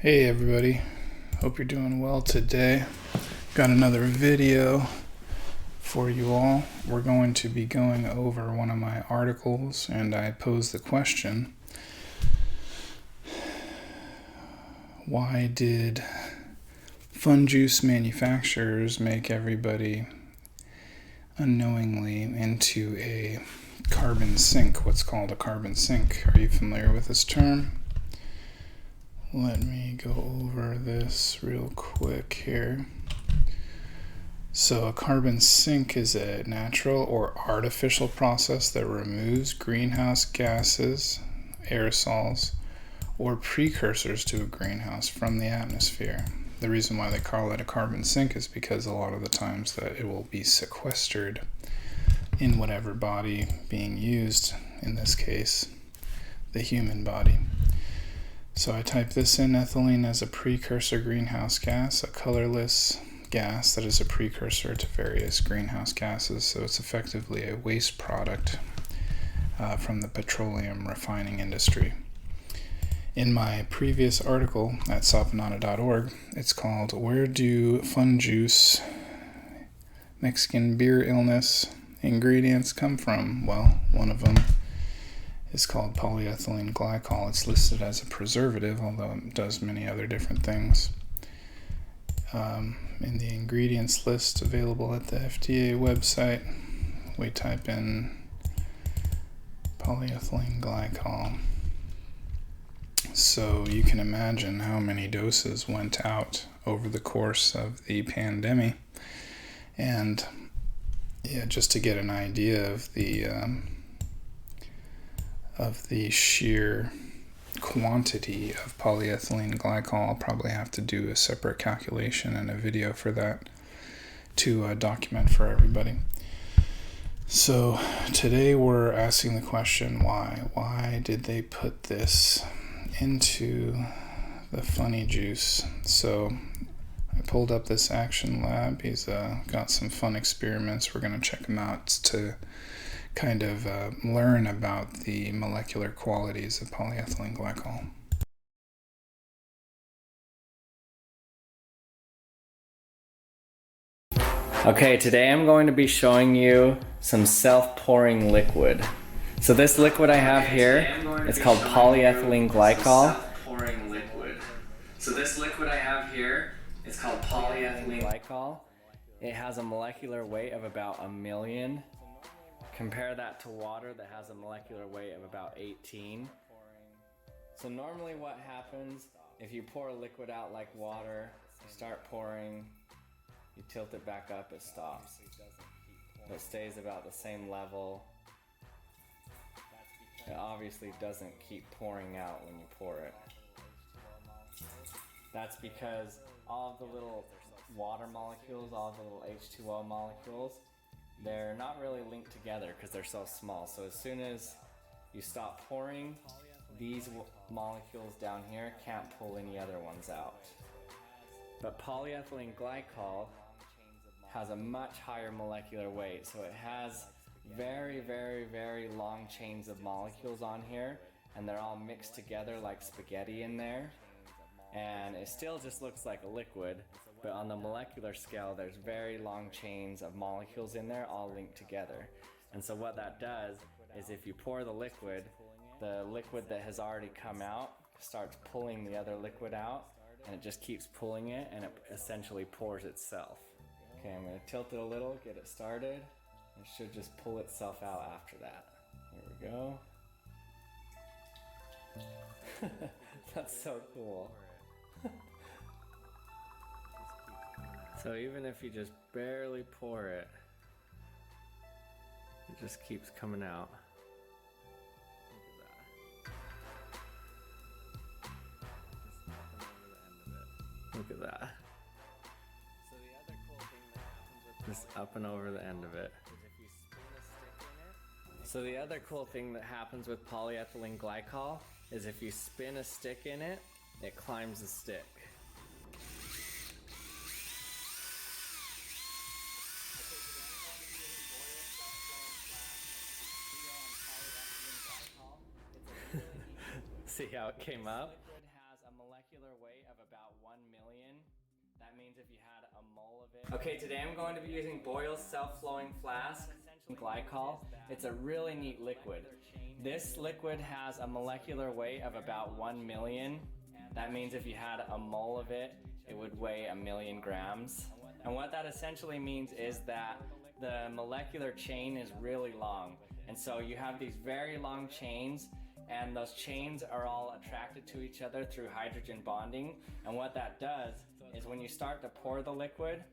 Hey everybody, hope you're doing well today. Got another video for you all. We're going to be going over one of my articles, and I posed the question, why did fun juice manufacturers make everybody unknowingly into a carbon sink, what's called a carbon sink? Are you familiar with this term? Let me go over this real quick here. So a carbon sink is a natural or artificial process that removes greenhouse gases, aerosols, or precursors to a greenhouse from the atmosphere. The reason why they call it a carbon sink is because a lot of the times that it will be sequestered in whatever body being used, in this case, the human body. So I type this in: ethylene as a precursor greenhouse gas, a colorless gas that is a precursor to various greenhouse gases. So it's effectively a waste product from the petroleum refining industry. In my previous article at savanada.org, it's called "Where Do Fun Juice Mexican Beer Illness Ingredients Come From?" Well, one of them is called polyethylene glycol. It's listed as a preservative, although it does many other different things. In the ingredients list available at the FDA website, we type in polyethylene glycol. So you can imagine how many doses went out over the course of the pandemic. And yeah, just to get an idea of the sheer quantity of polyethylene glycol, I'll probably have to do a separate calculation and a video for that to document for everybody. So today we're asking the question, why did they put this into the funny juice? So I pulled up this Action Lab. He's got some fun experiments. We're going to check them out to kind of learn about the molecular qualities of polyethylene glycol. Okay, today I'm going to be showing you some self-pouring liquid. So this liquid I have here, it's called polyethylene glycol. So this liquid I have here, it's called polyethylene glycol. It has a molecular weight of about 1 million. Compare that to water that has a molecular weight of about 18. So normally what happens, if you pour a liquid out like water, you start pouring, you tilt it back up, it stops. It stays about the same level. It obviously doesn't keep pouring out when you pour it. That's because all of the little water molecules, all of the little H2O molecules, they're not really linked together because they're so small. So as soon as you stop pouring, these molecules down here can't pull any other ones out. But polyethylene glycol has a much higher molecular weight, so it has very, very, very long chains of molecules on here, and they're all mixed together like spaghetti in there. And it still just looks like a liquid, but on the molecular scale, there's very long chains of molecules in there all linked together. And so what that does is if you pour the liquid that has already come out starts pulling the other liquid out, and it just keeps pulling it, and it essentially pours itself. Okay, I'm going to tilt it a little, get it started. It should just pull itself out after that. Here we go. That's so cool. So even if you just barely pour it, it just keeps coming out. Look at that. So the other cool thing that happens with just up and over the end of it. So the other cool thing that happens with polyethylene glycol is if you spin a stick in it, it climbs the stick. See how it came up? Liquid has a molecular molecular weight of about 1 million. That means if you had a mole of it. Okay, today I'm going to be using Boyle's self-flowing flask glycol. It's a really neat liquid. This liquid has a molecular weight of about 1 million. That means if you had a mole of it, it would weigh 1 million grams. And what that essentially means is that the molecular chain is really long. And so you have these very long chains, and those chains are all attracted to each other through hydrogen bonding. And what that does is when you start to pour the liquid,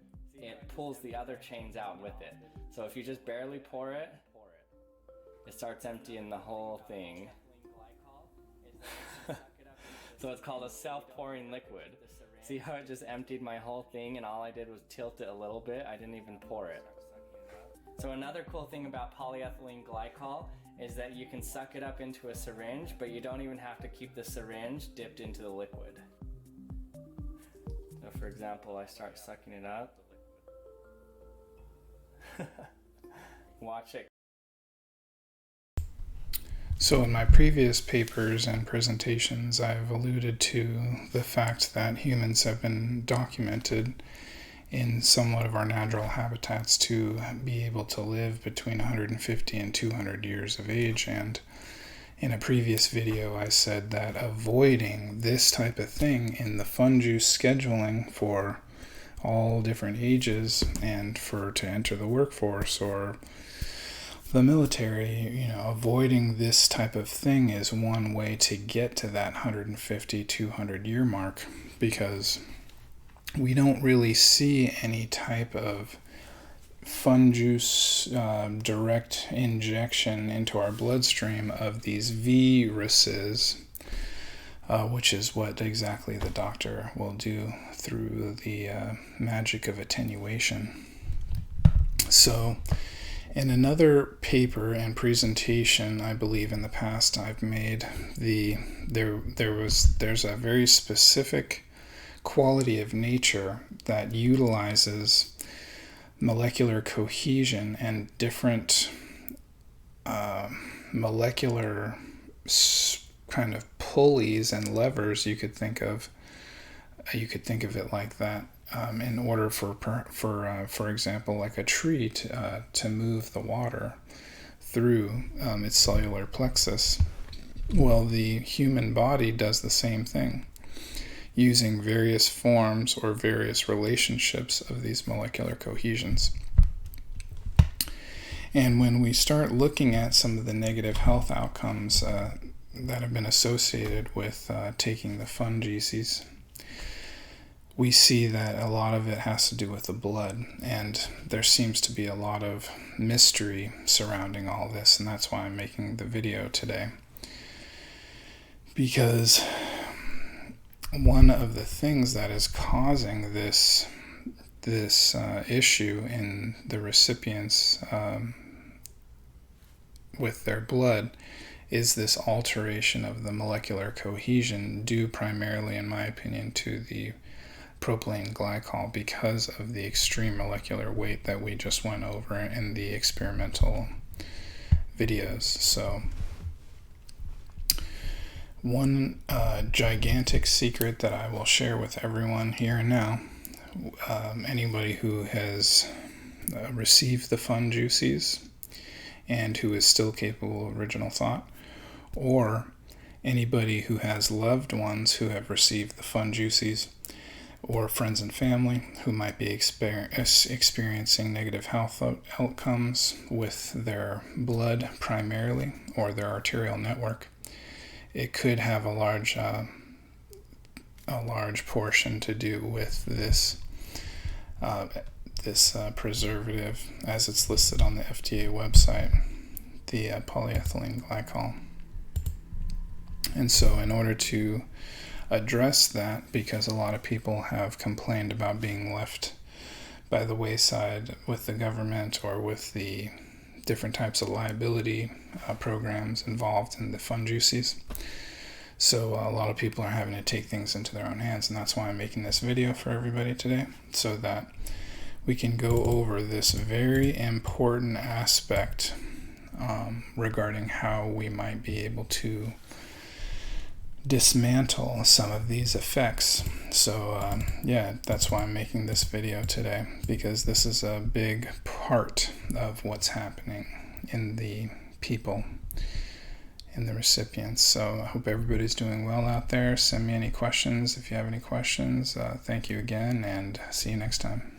it pulls the other chains out with it. So if you just barely pour it, it starts emptying the whole thing. So it's called a self-pouring liquid. See how it just emptied my whole thing and all I did was tilt it a little bit? I didn't even pour it. So another cool thing about polyethylene glycol is that you can suck it up into a syringe, but you don't even have to keep the syringe dipped into the liquid. So for example, I start sucking it up. Watch it. So in my previous papers and presentations, I've alluded to the fact that humans have been documented in somewhat of our natural habitats to be able to live between 150 and 200 years of age. And in a previous video, I said that avoiding this type of thing in the fun juice scheduling for all different ages and to enter the workforce or the military, avoiding this type of thing is one way to get to that 150, 200 year mark, because we don't really see any type of fun juice direct injection into our bloodstream of these viruses, which is what exactly the doctor will do through the magic of attenuation. So in another paper and presentation, I believe in the past I've made, there's a very specific quality of nature that utilizes molecular cohesion and different molecular kind of pulleys and levers. You could think of it like that. In order for example, like a tree to move the water through its cellular plexus. Well, the human body does the same thing, using various forms or various relationships of these molecular cohesions. And when we start looking at some of the negative health outcomes that have been associated with taking the fungices, we see that a lot of it has to do with the blood, and there seems to be a lot of mystery surrounding all this, and that's why I'm making the video today. Because one of the things that is causing this issue in the recipients with their blood is this alteration of the molecular cohesion, due primarily, in my opinion, to the propylene glycol, because of the extreme molecular weight that we just went over in the experimental videos. So one gigantic secret that I will share with everyone here and now, anybody who has received the fun juices and who is still capable of original thought, or anybody who has loved ones who have received the fun juices, or friends and family who might be experiencing negative health outcomes with their blood primarily, or their arterial network. It could have a large portion to do with this preservative, as it's listed on the FDA website, the polyethylene glycol. And so in order to address that, because a lot of people have complained about being left by the wayside with the government or with the different types of liability programs involved in the fun juices. So a lot of people are having to take things into their own hands, and that's why I'm making this video for everybody today, so that we can go over this very important aspect regarding how we might be able to dismantle some of these effects. So yeah, that's why I'm making this video today, because this is a big part of what's happening in the people, in the recipients. So I hope everybody's doing well out there. Send me any questions if you have any questions. Thank you again, and see you next time.